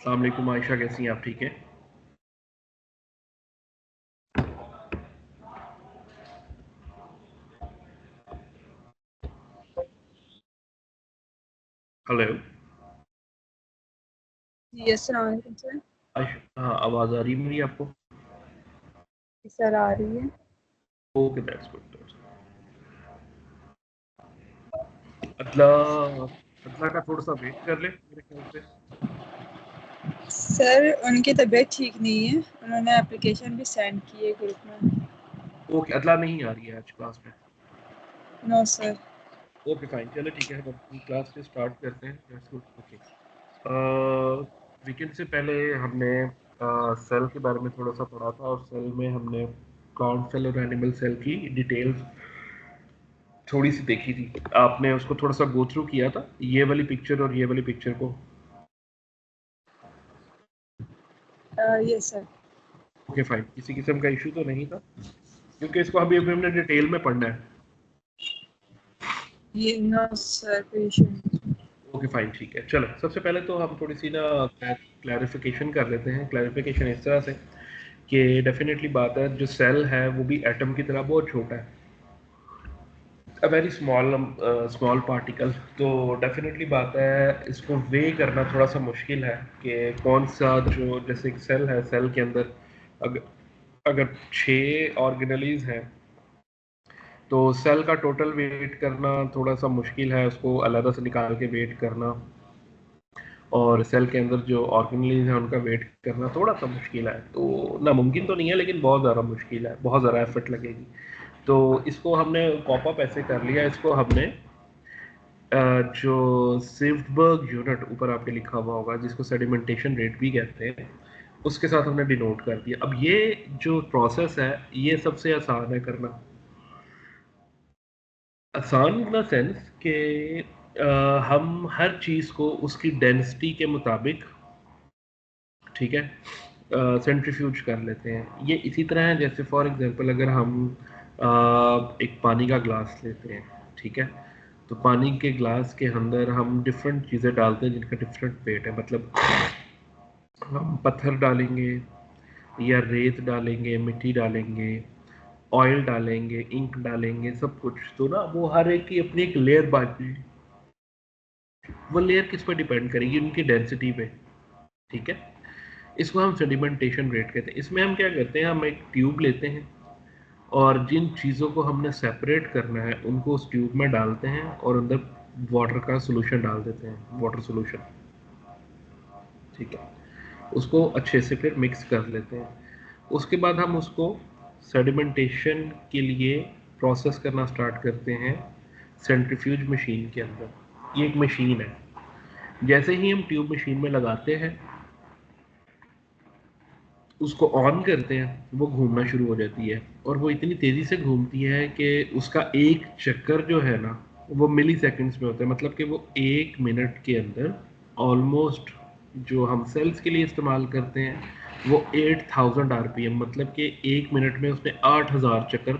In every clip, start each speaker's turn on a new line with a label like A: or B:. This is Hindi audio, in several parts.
A: अस्सलाम वालेकुम आयशा, कैसी हैं आप? ठीक है। हेलो
B: जी, अस्सलाम वालेकुम सर।
A: आयशा, हाँ आवाज़ आ रही है मेरी आपको?
B: सर आ रही है।
A: Okay, that's good. अदला अदला का थोड़ा सा वेट कर ले मेरे ख्याल से।
B: सर उनकी तबीयत ठीक नहीं है, उन्होंने एप्लीकेशन भी सेंड की है ग्रुप में।
A: ओके, अदला नहीं आ रही है आज क्लास में?
B: No sir.
A: ओके फाइन, चलो ठीक है, हम अपनी क्लास से स्टार्ट करते हैं। That's good. ओके, वीकेंड से पहले हमने सेल के बारे में थोड़ा सा पढ़ा था, और सेल में हमने प्लांट सेल और एनिमल सेल की डिटेल्स थोड़ी सी देखी थी। आपने उसको थोड़ा सा गो थ्रू किया था, ये वाली पिक्चर और ये वाली पिक्चर को?
B: Yes sir.
A: ओके फाइन, किसी किस्म का इशू तो नहीं था, क्योंकि इसको अभी अभी हमने डिटेल में पढ़ना है।
B: ये नो सर, कोई इशू नहीं।
A: ओके फाइन, ठीक है। चलो, सबसे पहले तो हम थोड़ी सी ना क्लैरिफिकेशन कर लेते हैं। क्लैरिफिकेशन इस तरह से कि डेफिनेटली बात है, जो सेल है वो भी एटम की तरह बहुत छोटा है, अ वेरी स्मॉल पार्टिकल। तो डेफिनेटली बात है, इसको वे करना थोड़ा सा मुश्किल है कि कौन सा, जो जैसे एक सेल है, सेल के अंदर अगर अगर 6 ऑर्गेनलीज हैं, तो सेल का टोटल वेट करना थोड़ा सा मुश्किल है, उसको अलग से निकाल के वेट करना, और सेल के अंदर जो ऑर्गेनलीज हैं उनका वेट करना थोड़ा सा मुश्किल है। तो नामुमकिन तो नहीं है, लेकिन बहुत ज़्यादा मुश्किल है, बहुत ज़्यादा एफर्ट लगेगी। तो इसको हमने कॉप अप ऐसे कर लिया, इसको हमने जो सिफ्टबर्ग यूनिट ऊपर आपके लिखा हुआ होगा, जिसको सेडिमेंटेशन रेट भी कहते हैं, उसके साथ हमने डिनोट कर दिया। अब ये जो प्रोसेस है, ये सबसे आसान है करना। आसान इन द सेंस कि हम हर चीज़ को उसकी डेंसिटी के मुताबिक, ठीक है, सेंट्रीफ्यूज कर लेते हैं। ये इसी तरह है जैसे फॉर एग्जांपल अगर हम एक पानी का ग्लास लेते हैं, ठीक है, तो पानी के ग्लास के अंदर हम डिफरेंट चीज़ें डालते हैं जिनका डिफरेंट वेट है। मतलब हम पत्थर डालेंगे, या रेत डालेंगे, मिट्टी डालेंगे, ऑयल डालेंगे, इंक डालेंगे, सब कुछ। तो ना वो हर एक की अपनी एक लेयर बांटती है। वो लेयर किस पर डिपेंड करेगी? उनकी डेंसिटी पे, ठीक है। इसको हम सेडिमेंटेशन रेट कहते हैं। इसमें हम क्या करते हैं, हम एक ट्यूब लेते हैं, और जिन चीज़ों को हमने सेपरेट करना है उनको उस ट्यूब में डालते हैं, और अंदर वाटर का सोल्यूशन डाल देते हैं, वाटर सोल्यूशन, ठीक है। उसको अच्छे से फिर मिक्स कर लेते हैं। उसके बाद हम उसको सेडिमेंटेशन के लिए प्रोसेस करना स्टार्ट करते हैं सेंट्रीफ्यूज मशीन के अंदर। ये एक मशीन है, जैसे ही हम ट्यूब मशीन में लगाते हैं, उसको ऑन करते हैं, वो घूमना शुरू हो जाती है, और वो इतनी तेज़ी से घूमती है कि उसका एक चक्कर जो है ना, वो मिली सेकेंड्स में होता है। मतलब कि वो 1 मिनट के अंदर ऑलमोस्ट, जो हम सेल्स के लिए इस्तेमाल करते हैं, वो 8000 RPM, मतलब कि 1 मिनट में उसने 8000 चक्कर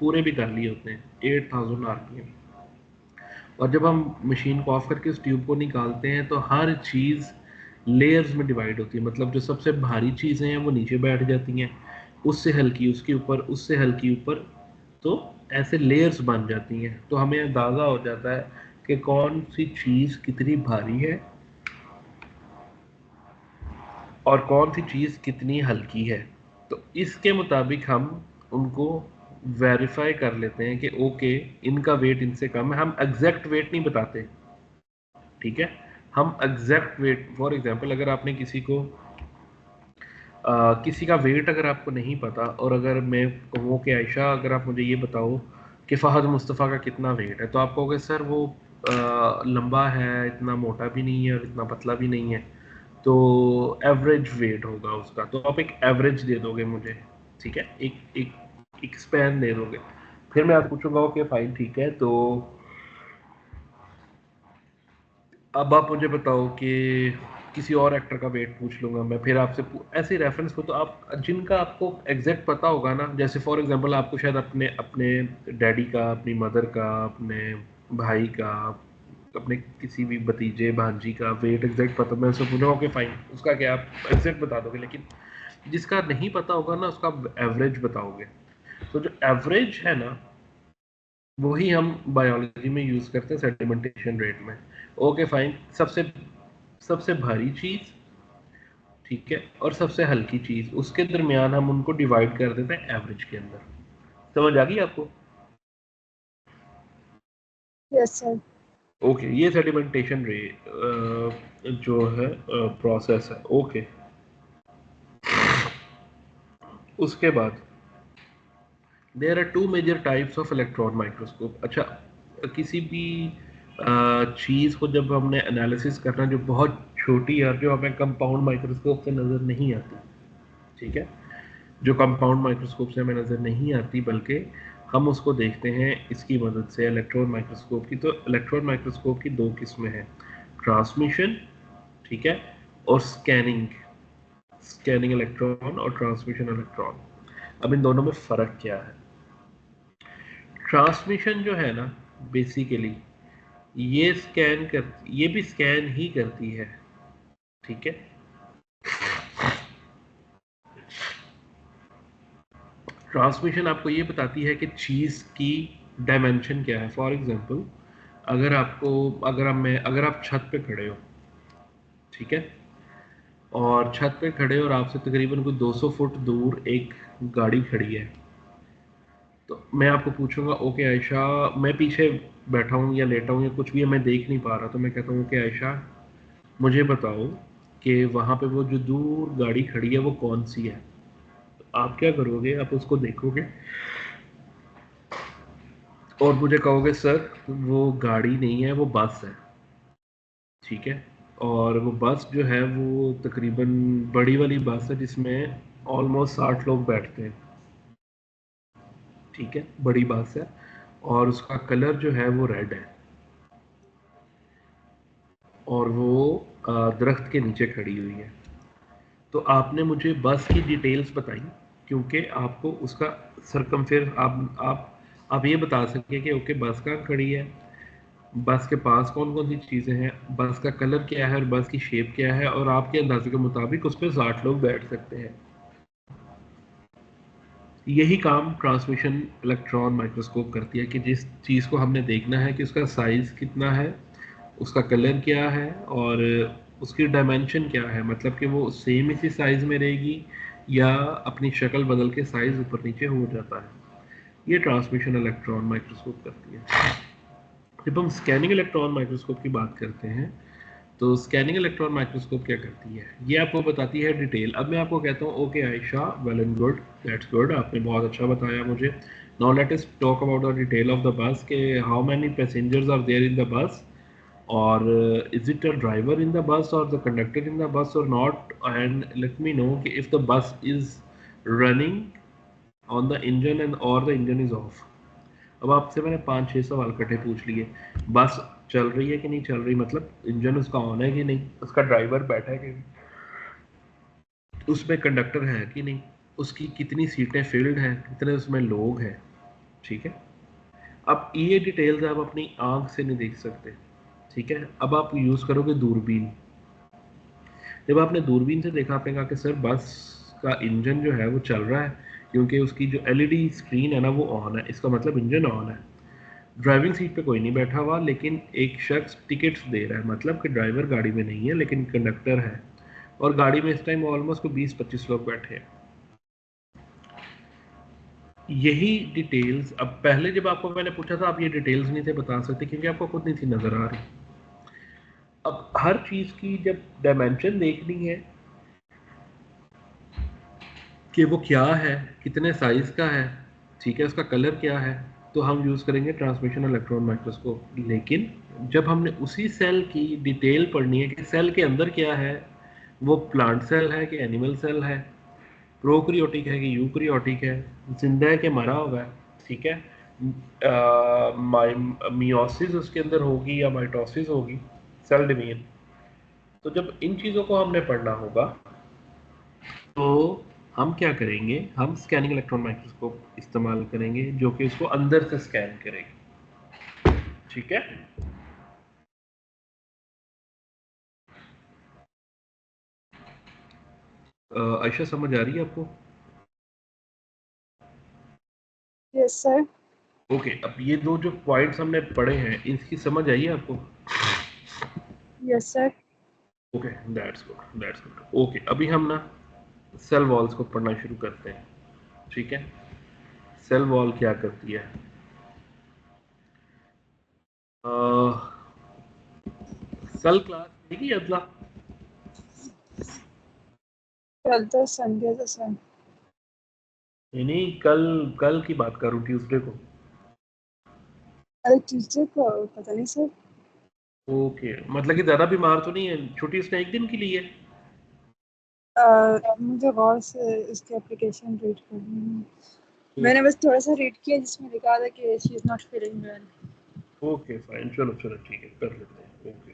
A: पूरे भी कर लिए होते हैं, 8000 RPM। और जब हम मशीन को ऑफ करके उस ट्यूब को निकालते हैं, तो हर चीज़ लेयर्स में डिवाइड होती है। मतलब जो सबसे भारी चीज़ें हैं वो नीचे बैठ जाती हैं, उससे हल्की उसके ऊपर, उससे हल्की ऊपर, तो ऐसे लेयर्स बन जाती हैं। तो हमें अंदाज़ा हो जाता है कि कौन सी चीज़ कितनी भारी है और कौन सी चीज़ कितनी हल्की है। तो इसके मुताबिक हम उनको वेरीफाई कर लेते हैं कि ओके, इनका वेट इनसे कम है। हम एग्जैक्ट वेट नहीं बताते, ठीक है। हम एग्जैक्ट वेट, फॉर एग्जांपल अगर आपने किसी का वेट अगर आपको नहीं पता, और अगर मैं कहूँ कि आयशा अगर आप मुझे ये बताओ कि फ़हद मुस्तफ़ा का कितना वेट है, तो आप कहोगे सर वो लंबा है, इतना मोटा भी नहीं है और इतना पतला भी नहीं है, तो एवरेज वेट होगा उसका। तो आप एक एवरेज दे दोगे मुझे, ठीक है, एक एक एक स्पैन दे दोगे। फिर मैं आपसे पूछूंगा ओके फाइन, ठीक है, तो अब आप मुझे बताओ कि किसी और एक्टर का वेट पूछ लूंगा मैं, फिर आपसे ऐसे रेफरेंस को, तो आप जिनका आपको एग्जैक्ट पता होगा ना, जैसे फॉर एग्जांपल आपको शायद अपने अपने डैडी का, अपनी मदर का, अपने भाई का, अपने किसी भी भतीजे भांजी का वेट एग्जैक्ट पता, मैं उससे पूछूंगा ओके फाइन, उसका क्या आप एग्जैक्ट बता दोगे, लेकिन जिसका नहीं पता होगा ना उसका एवरेज बताओगे। तो जो एवरेज है ना वही हम बायोलॉजी में यूज करते हैं सेडिमेंटेशन रेट में। ओके फाइन, सबसे सबसे भारी चीज, ठीक है, और सबसे हल्की चीज, उसके दरमियान हम उनको डिवाइड कर देते हैं एवरेज के अंदर। समझ आ गई आपको?
B: Yes sir.
A: ओके, ये सेडिमेंटेशन रेट जो है प्रोसेस है। ओके, उसके बाद there are two major types of electron microscope. अच्छा, किसी भी चीज़ को जब हमने एनालिसिस करना जो बहुत छोटी है, जो हमें कंपाउंड माइक्रोस्कोप से नज़र नहीं आती, ठीक है, जो कंपाउंड माइक्रोस्कोप से हमें नज़र नहीं आती, बल्कि हम उसको देखते हैं इसकी मदद से, इलेक्ट्रॉन माइक्रोस्कोप की। तो इलेक्ट्रॉन माइक्रोस्कोप की दो किस्में हैं, ट्रांसमिशन, ठीक है, और स्कैनिंग। स्कैनिंग इलेक्ट्रॉन और ट्रांसमिशन इलेक्ट्रॉन। अब इन दोनों में फ़र्क क्या है? ट्रांसमिशन जो है ना, बेसिकली ये भी स्कैन ही करती है, ठीक है। ट्रांसमिशन आपको ये बताती है कि चीज़ की डायमेंशन क्या है। फॉर एग्जांपल, अगर आप छत पे खड़े हो, ठीक है, और छत पे खड़े हो और आपसे तकरीबन कोई 200 फुट दूर एक गाड़ी खड़ी है, तो मैं आपको पूछूंगा ओके आयशा, मैं पीछे बैठा हूँ या लेटा हूँ या कुछ भी है, मैं देख नहीं पा रहा, तो मैं कहता हूँ कि आयशा मुझे बताओ कि वहाँ पे वो जो दूर गाड़ी खड़ी है वो कौन सी है। तो आप क्या करोगे, आप उसको देखोगे और मुझे कहोगे सर वो गाड़ी नहीं है, वो बस है, ठीक है। और वो बस जो है वो तकरीबन बड़ी वाली बस है जिसमें ऑलमोस्ट 60 लोग बैठते हैं, ठीक है, बड़ी बस है, और उसका कलर जो है वो रेड है, और वो दरख्त के नीचे खड़ी हुई है। तो आपने मुझे बस की डिटेल्स बताई, क्योंकि आपको उसका सरकमफेयर आप ये बता सके कि ओके बस कहाँ खड़ी है, बस के पास कौन कौन सी चीज़ें हैं, बस का कलर क्या है और बस की शेप क्या है, और आपके अंदाजे के मुताबिक उस पर 60 लोग बैठ सकते हैं। यही काम ट्रांसमिशन इलेक्ट्रॉन माइक्रोस्कोप करती है कि जिस चीज़ को हमने देखना है कि उसका साइज़ कितना है, उसका कलर क्या है, और उसकी डायमेंशन क्या है, मतलब कि वो सेम इसी साइज़ में रहेगी या अपनी शक्ल बदल के साइज़ ऊपर नीचे हो जाता है। ये ट्रांसमिशन इलेक्ट्रॉन माइक्रोस्कोप करती है। जब हम स्कैनिंग इलेक्ट्रॉन माइक्रोस्कोप की बात करते हैं, तो स्कैनिंग इलेक्ट्रॉन माइक्रोस्कोप क्या करती है, ये आपको बताती है डिटेल। अब मैं आपको कहता हूँ okay Ayesha, well and good, that's good, आपने बहुत अच्छा बताया मुझे। Now let us talk about the detail of the bus, के how many passengers are there in the bus, or is it a driver in the bus or the conductor in the bus or not, and let me know if the bus is running on the engine and or the engine is off। अब आपसे मैंने 5-6 सवाल इकट्ठे पूछ लिए। बस चल रही है कि नहीं चल रही, मतलब इंजन उसका ऑन है कि नहीं, उसका ड्राइवर बैठा है कि नहीं, उसमें कंडक्टर है कि नहीं, उसकी कितनी सीटें फिल्ड हैं, कितने उसमें लोग हैं, ठीक है। अब ये डिटेल्स आप अपनी आंख से नहीं देख सकते, ठीक है। अब आप यूज़ करोगे दूरबीन। जब आपने दूरबीन से देखा, आपने कहा कि सर बस का इंजन जो है वो चल रहा है, क्योंकि उसकी जो एलईडी स्क्रीन है ना वो ऑन है, इसका मतलब इंजन ऑन है। ड्राइविंग सीट पे कोई नहीं बैठा हुआ, लेकिन एक शख्स टिकट्स दे रहा है, मतलब कि ड्राइवर गाड़ी में नहीं है लेकिन कंडक्टर है, और गाड़ी में इस टाइम ऑलमोस्ट 20-25 लोग बैठे हैं। यही डिटेल्स, अब पहले जब आपको मैंने पूछा था आप ये डिटेल्स नहीं थे बता सकते क्योंकि आपको खुद नहीं थी नज़र आ रही। अब हर चीज़ की जब डायमेंशन देखनी है कि वो क्या है, कितने साइज का है, ठीक है, उसका कलर क्या है, तो हम यूज़ करेंगे ट्रांसमिशन इलेक्ट्रॉन माइक्रोस्कोप। लेकिन जब हमने उसी सेल की डिटेल पढ़नी है कि सेल के अंदर क्या है, वो प्लांट सेल है कि एनिमल सेल है, प्रोकैरियोटिक है कि यूकैरियोटिक है, जिंदा है कि मरा हुआ है, ठीक है, मियोसिस उसके अंदर होगी या माइटोसिस होगी, सेल डिवीजन। तो जब इन चीज़ों को हमने पढ़ना होगा, तो हम क्या करेंगे, हम स्कैनिंग इलेक्ट्रॉन माइक्रोस्कोप इस्तेमाल करेंगे जो कि उसको अंदर से स्कैन करेगी, ठीक है। आयशा समझ आ रही है आपको?
B: Yes sir.
A: ओके, अब ये दो जो पॉइंट्स हमने पढ़े हैं इसकी समझ आई है आपको?
B: Yes sir.
A: Okay, that's good, that's good. Okay, अभी हम ना सेल वॉल्स को पढ़ना शुरू करते हैं। ठीक है, सेल वॉल क्या करती है? सेल क्लास है कि अदला?
B: कल तो संडे था सर।
A: नहीं, कल कल की बात करूँ, ट्यूसडे को।
B: अरे ट्यूसडे को पता नहीं सर।
A: ओके, मतलब कि ज़्यादा बीमार तो नहीं है? छुट्टी उसने एक दिन की ली है?
B: मुझे गौर से इसकी एप्लीकेशन रीड करनी है। मैंने बस थोड़ा सा रीड किया जिसमें लिखा था कि she is not feeling well.
A: Okay fine, चलो चलो ठीक है, कर लेते हैं। ओके,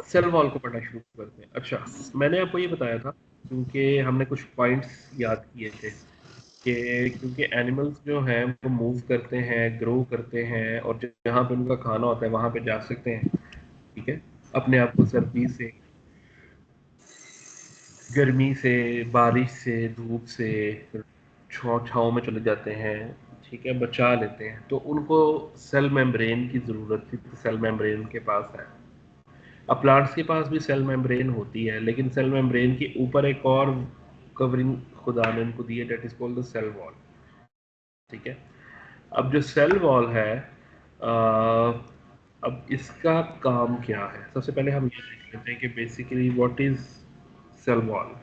A: सेल वॉल को पढ़ना शुरू करते हैं। अच्छा, मैंने आपको ये बताया था क्योंकि हमने कुछ पॉइंट्स याद किए थे कि क्योंकि एनिमल्स जो हैं वो मूव करते हैं, ग्रो करते हैं, और जहाँ पे उनका खाना होता है वहाँ पे जा सकते हैं। ठीक है, अपने आप को सर्दी से, गर्मी से, बारिश से, धूप से, छाँव में चले जाते हैं। ठीक है, बचा लेते हैं। तो उनको सेल मेम्ब्रेन की ज़रूरत थी, तो सेल मेम्ब्रेन उनके पास है। अब प्लांट्स के पास भी सेल मेम्ब्रेन होती है, लेकिन सेल मेम्ब्रेन के ऊपर एक और कवरिंग खुदा ने उनको दी है, that is called the cell wall. ठीक है, अब जो सेल वॉल है, अब इसका काम क्या है? सबसे पहले हम ये देख लेते हैं कि basically what is cell wall.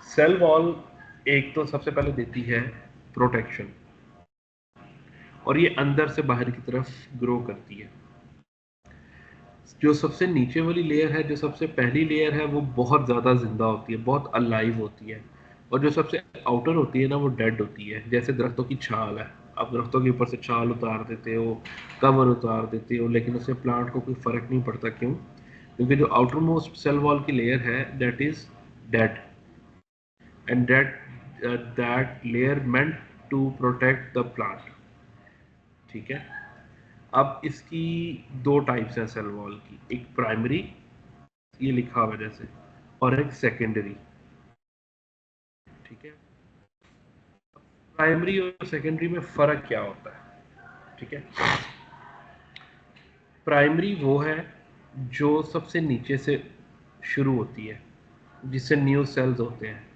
A: Cell wall एक तो सबसे पहले देती है प्रोटेक्शन, और ये अंदर से बाहर की तरफ ग्रो करती है। जो सबसे नीचे वाली लेयर है, जो सबसे पहली लेयर है, वो बहुत ज़्यादा जिंदा होती है, बहुत अलाइव होती है। और जो सबसे आउटर होती है ना, वो डेड होती है। जैसे दरख्तों की छाल है, आप दरख्तों के ऊपर से छाल उतार देते हो, कवर उतार देते हो, लेकिन उससे प्लांट को कोई फ़र्क नहीं पड़ता। क्यों? क्योंकि जो आउटर मोस्ट सेल वॉल की लेयर है, that is dead, and that layer meant to protect the plant. ठीक है, अब इसकी दो टाइप्स हैं सेल वॉल की, एक प्राइमरी, ये लिखा हुआ जैसे, और एक सेकेंडरी। ठीक है, प्राइमरी और सेकेंडरी में फर्क क्या होता है? ठीक है, प्राइमरी वो है जो सबसे नीचे से शुरू होती है, जिससे न्यू सेल्स होते हैं,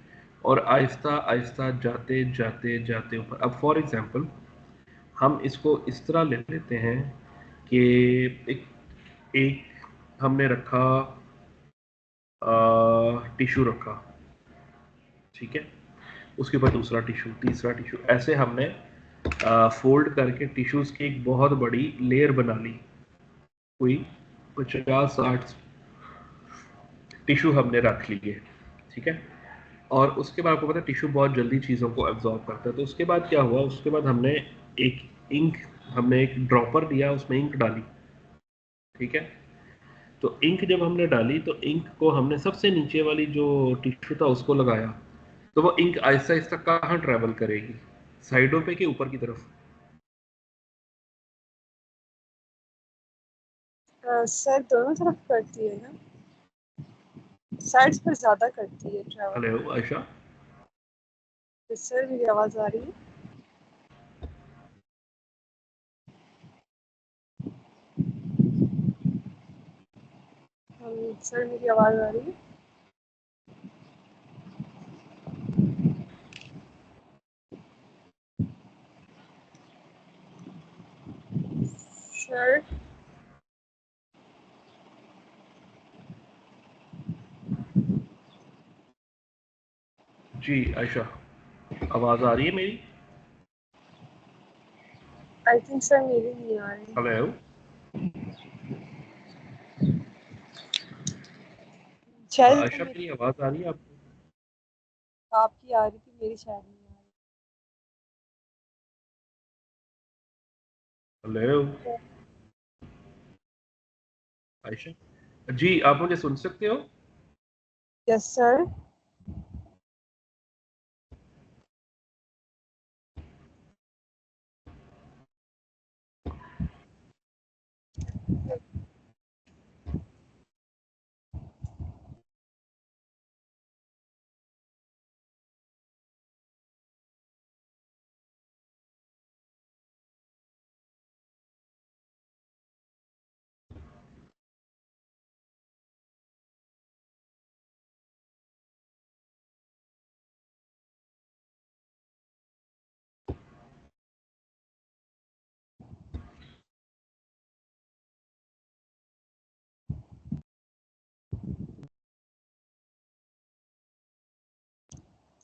A: और आहिस्ता आहिस्ता जाते जाते जाते ऊपर। अब फॉर एग्जांपल हम इसको इस तरह ले लेते हैं कि एक एक हमने रखा, टिश्यू रखा। ठीक है, उसके ऊपर दूसरा टिश्यू, तीसरा टिश्यू, ऐसे हमने फोल्ड करके टिश्यूज की एक बहुत बड़ी लेयर बना ली। कोई 50-60 टिश्यू हमने रख लिए। ठीक है, और उसके बाद आपको पता है टिश्यू बहुत जल्दी चीज़ों को एब्जॉर्ब करता है। तो उसके बाद क्या हुआ? उसके बाद हमने एक इंक, हमने एक ड्रॉपर दिया, उसमें इंक डाली। ठीक है, तो इंक जब हमने डाली तो इंक को हमने सबसे नीचे वाली जो टिश्यू था उसको लगाया। तो वो इंक आहिस्ता आहिस्ता कहाँ ट्रेवल करेगी? साइडों पे कि ऊपर की तरफ?
B: सर दोनों तरफ करती है ना, साइड्स पर ज़्यादा करती है ट्रैवल।
A: हेलो आयशा।
B: सर मेरी आवाज़ आ रही है? सर मेरी आवाज़ आ रही है? सर
A: जी आयशा, आवाज़ आ रही है मेरी?
B: आई थिंक सर मेरी नहीं आ रही।
A: हेलो
B: शायद तो
A: आयशा,
B: मेरी
A: मेरी आवाज़ आ रही है आपको?
B: आपकी आ रही थी, मेरी शायद नहीं आ
A: हेलो
B: रही।
A: आयशा जी, आप मुझे सुन सकते हो?
B: Yes sir.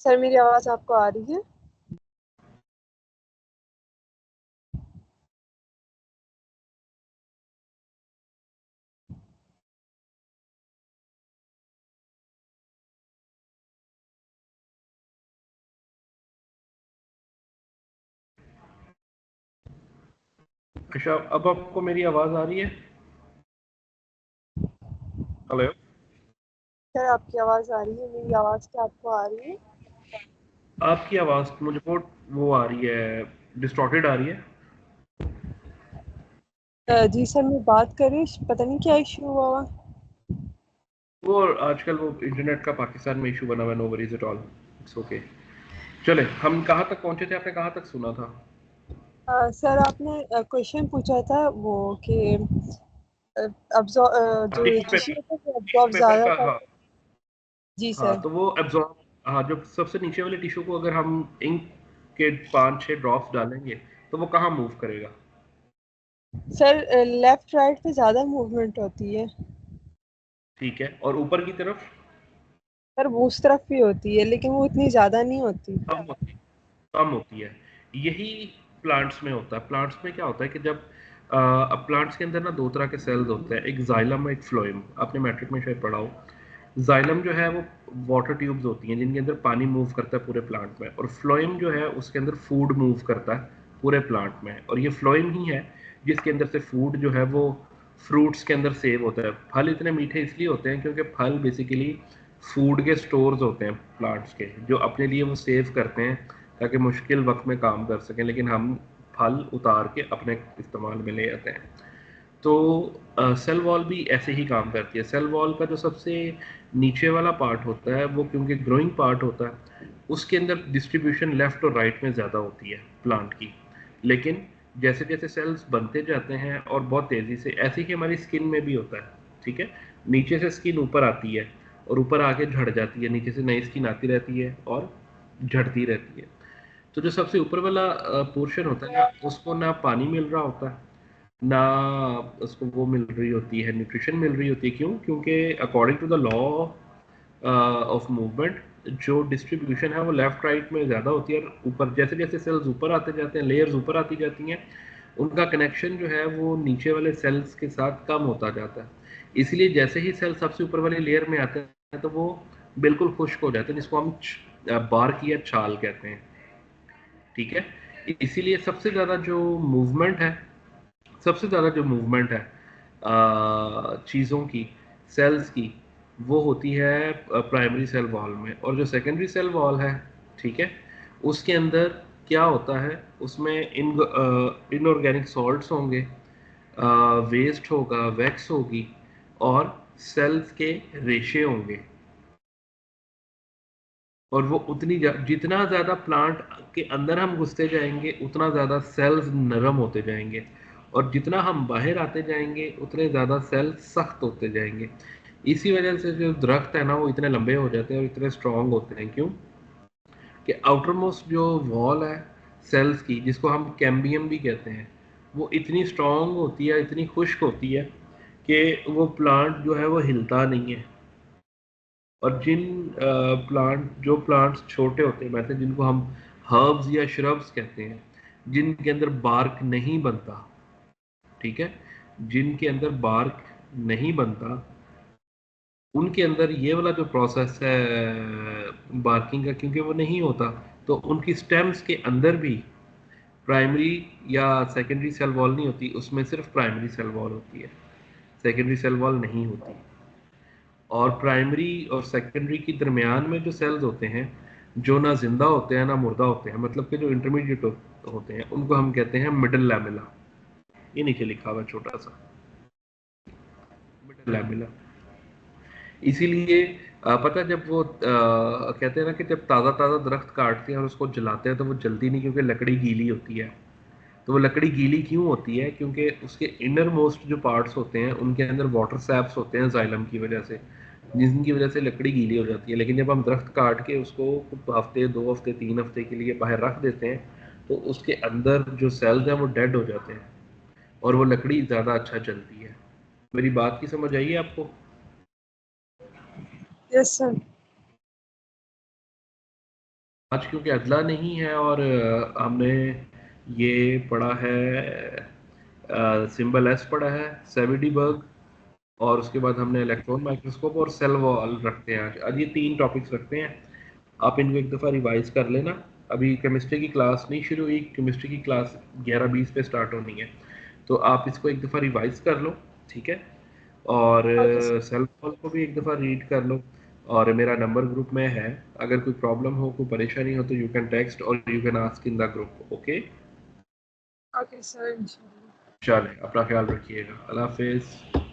B: सर मेरी आवाज आपको आ रही है?
A: अच्छा, अब आपको मेरी आवाज आ रही है? हेलो?
B: सर आपकी आवाज आ रही है, मेरी आवाज क्या आपको आ रही है?
A: आपकी आवाज मुझे बहुत वो आ रही है, डिस्टॉर्टेड आ रही है।
B: जी सर, मैं बात कर रही हूँ, पता नहीं क्या इशू हुआ हुआ।
A: वो आजकल वो इंटरनेट का पाकिस्तान में इशू बना हुआ है, no worries at all, it's okay. चले, हम कहाँ तक पहुंचे थे? आपने कहाँ तक सुना था?
B: सर आपने क्वेश्चन पूछा था वो कि जो
A: टिश्यू
B: टिश्यू
A: पेपर,
B: होता है वो
A: टिश्यू
B: अब्जॉर्ब
A: पेपर
B: ज्यादा
A: का, हाँ।
B: करता है। जी
A: हाँ,
B: सर।
A: तो वो एब्जॉर्ब, हाँ, जो सबसे नीचे वाले टिश्यू को अगर हम इंक के 5-6 ड्रॉप्स डालेंगे तो वो कहाँ मूव करेगा?
B: सर लेफ्ट राइट पे ज्यादा मूवमेंट होती है।
A: ठीक है, और ऊपर की तरफ?
B: सर वो उस तरफ भी होती है लेकिन वो इतनी ज्यादा नहीं होती।
A: कम होती कम होती है। यही प्लांट्स में होता है। प्लांट्स में क्या होता है कि जब अब प्लांट्स के अंदर ना दो तरह के सेल्स होते हैं, एक जाइलम, एक फ्लोएम। आपने मैट्रिक में शायद पढ़ा हो। जाइलम जो है वो वाटर ट्यूब्स होती हैं जिनके अंदर पानी मूव करता है पूरे प्लांट में, और फ्लोएम जो है उसके अंदर फूड मूव करता है पूरे प्लांट में। और ये फ्लोएम ही है जिसके अंदर से फूड जो है वो फ्रूट्स के अंदर सेव होता है। फल इतने मीठे इसलिए होते हैं क्योंकि फल बेसिकली फूड के स्टोर्स होते हैं प्लांट्स के, जो अपने लिए वो सेव करते हैं ताकि मुश्किल वक्त में काम कर सकें, लेकिन हम फल उतार के अपने इस्तेमाल में ले आते हैं। तो सेल वॉल भी ऐसे ही काम करती है। सेल वॉल का जो सबसे नीचे वाला पार्ट होता है वो क्योंकि ग्रोइंग पार्ट होता है, उसके अंदर डिस्ट्रीब्यूशन लेफ्ट और राइट में ज़्यादा होती है प्लांट की। लेकिन जैसे जैसे सेल्स बनते जाते हैं और बहुत तेज़ी से, ऐसे ही हमारी स्किन में भी होता है। ठीक है, नीचे से स्किन ऊपर आती है और ऊपर आके झड़ जाती है, नीचे से नई स्किन आती रहती है और झड़ती रहती है। तो जो सबसे ऊपर वाला पोर्शन होता है ना, उसको ना पानी मिल रहा होता है, ना उसको वो मिल रही होती है, न्यूट्रिशन मिल रही होती है। क्यों? क्योंकि according to the law of movement, जो डिस्ट्रीब्यूशन है वो लेफ्ट राइट में ज़्यादा होती है, और ऊपर जैसे जैसे सेल्स ऊपर आते जाते हैं, लेयर्स ऊपर आती जाती हैं, उनका कनेक्शन जो है वो नीचे वाले सेल्स के साथ कम होता जाता है। इसलिए जैसे ही सेल सबसे ऊपर वाली लेयर में आते हैं तो वो बिल्कुल खुश्क हो जाते हैं, जिसको हम बार्क या छाल कहते हैं। ठीक है, इसीलिए सबसे ज़्यादा जो मूवमेंट है, सबसे ज़्यादा जो मूवमेंट है चीज़ों की, सेल्स की, वो होती है प्राइमरी सेल वॉल में। और जो सेकेंडरी सेल वॉल है, ठीक है, उसके अंदर क्या होता है? उसमें इनऑर्गेनिक सॉल्ट्स होंगे, वेस्ट होगा, वैक्स होगी, और सेल्स के रेशे होंगे। और वो जितना ज़्यादा प्लांट के अंदर हम घुसते जाएंगे उतना ज़्यादा सेल्स नरम होते जाएंगे, और जितना हम बाहर आते जाएंगे उतने ज़्यादा सेल्स सख्त होते जाएंगे। इसी वजह से जो दरख्त है ना वो इतने लंबे हो जाते हैं और इतने स्ट्रांग होते हैं। क्यों? कि आउटर मोस्ट जो वॉल है सेल्स की, जिसको हम कैम्बियम भी कहते हैं, वो इतनी स्ट्रांग होती है, इतनी खुश्क होती है कि वो प्लांट जो है वो हिलता नहीं है। और जो प्लांट्स छोटे होते हैं, वैसे जिनको हम हर्ब्स या श्रब्स कहते हैं, जिनके अंदर बार्क नहीं बनता, ठीक है, जिनके अंदर बार्क नहीं बनता, उनके अंदर ये वाला जो प्रोसेस है बार्किंग का, क्योंकि वो नहीं होता, तो उनकी स्टेम्स के अंदर भी प्राइमरी या सेकेंडरी सेल वॉल नहीं होती, उसमें सिर्फ प्राइमरी सेल वॉल होती है, सेकेंडरी सेल वॉल नहीं होती। और प्राइमरी और सेकेंडरी की दरमियान में जो सेल्स होते हैं, जो ना जिंदा होते हैं ना मुर्दा होते हैं, मतलब कि जो इंटरमीडिएट होते हैं, उनको हम कहते हैं मिडल लैमेला। ये नीचे लिखा हुआ छोटा सा, मिडल लैमेला। इसीलिए पता है, जब वो कहते हैं ना कि जब ताज़ा ताज़ा दरख्त काटते हैं और उसको जलाते हैं तो वो जलती नहीं, क्योंकि लकड़ी गीली होती है। तो वो लकड़ी गीली क्यों होती है? क्योंकि उसके इनर मोस्ट जो पार्ट्स होते हैं उनके अंदर वाटर सैप्स होते हैं जाइलम की वजह से, जिनकी वजह से लकड़ी गीली हो जाती है। लेकिन जब हम दरख्त काट के उसको हफ्ते, 2 हफ्ते, 3 हफ्ते के लिए बाहर रख देते हैं, तो उसके अंदर जो सेल्स हैं वो डेड हो जाते हैं और वो लकड़ी ज़्यादा अच्छा चलती है। मेरी बात की समझ आई है आपको?
B: Yes sir.
A: आज क्योंकि अदला नहीं है और हमने ये पढ़ा है, सिंबल एस पढ़ा है, सेविडीबर्ग, और उसके बाद हमने इलेक्ट्रॉन माइक्रोस्कोप और सेल वॉल रखते हैं। आज ये 3 टॉपिक्स रखते हैं। आप इनको एक दफ़ा रिवाइज कर लेना। अभी केमिस्ट्री की क्लास नहीं शुरू हुई, केमिस्ट्री की क्लास 11:20 पे स्टार्ट होनी है, तो आप इसको एक दफ़ा रिवाइज कर लो, ठीक है। और
B: ओके सर।
A: सेल वॉल को भी एक दफ़ा रीड कर लो। और मेरा नंबर ग्रुप में है, अगर कोई प्रॉब्लम हो, कोई परेशानी हो, तो यू कैन टेक्स्ट और you can ask in the group. Okay,
B: okay sir, इंशाल्लाह।
A: चलें, अपना ख्याल रखिएगा। अल्लाह हाफिज़।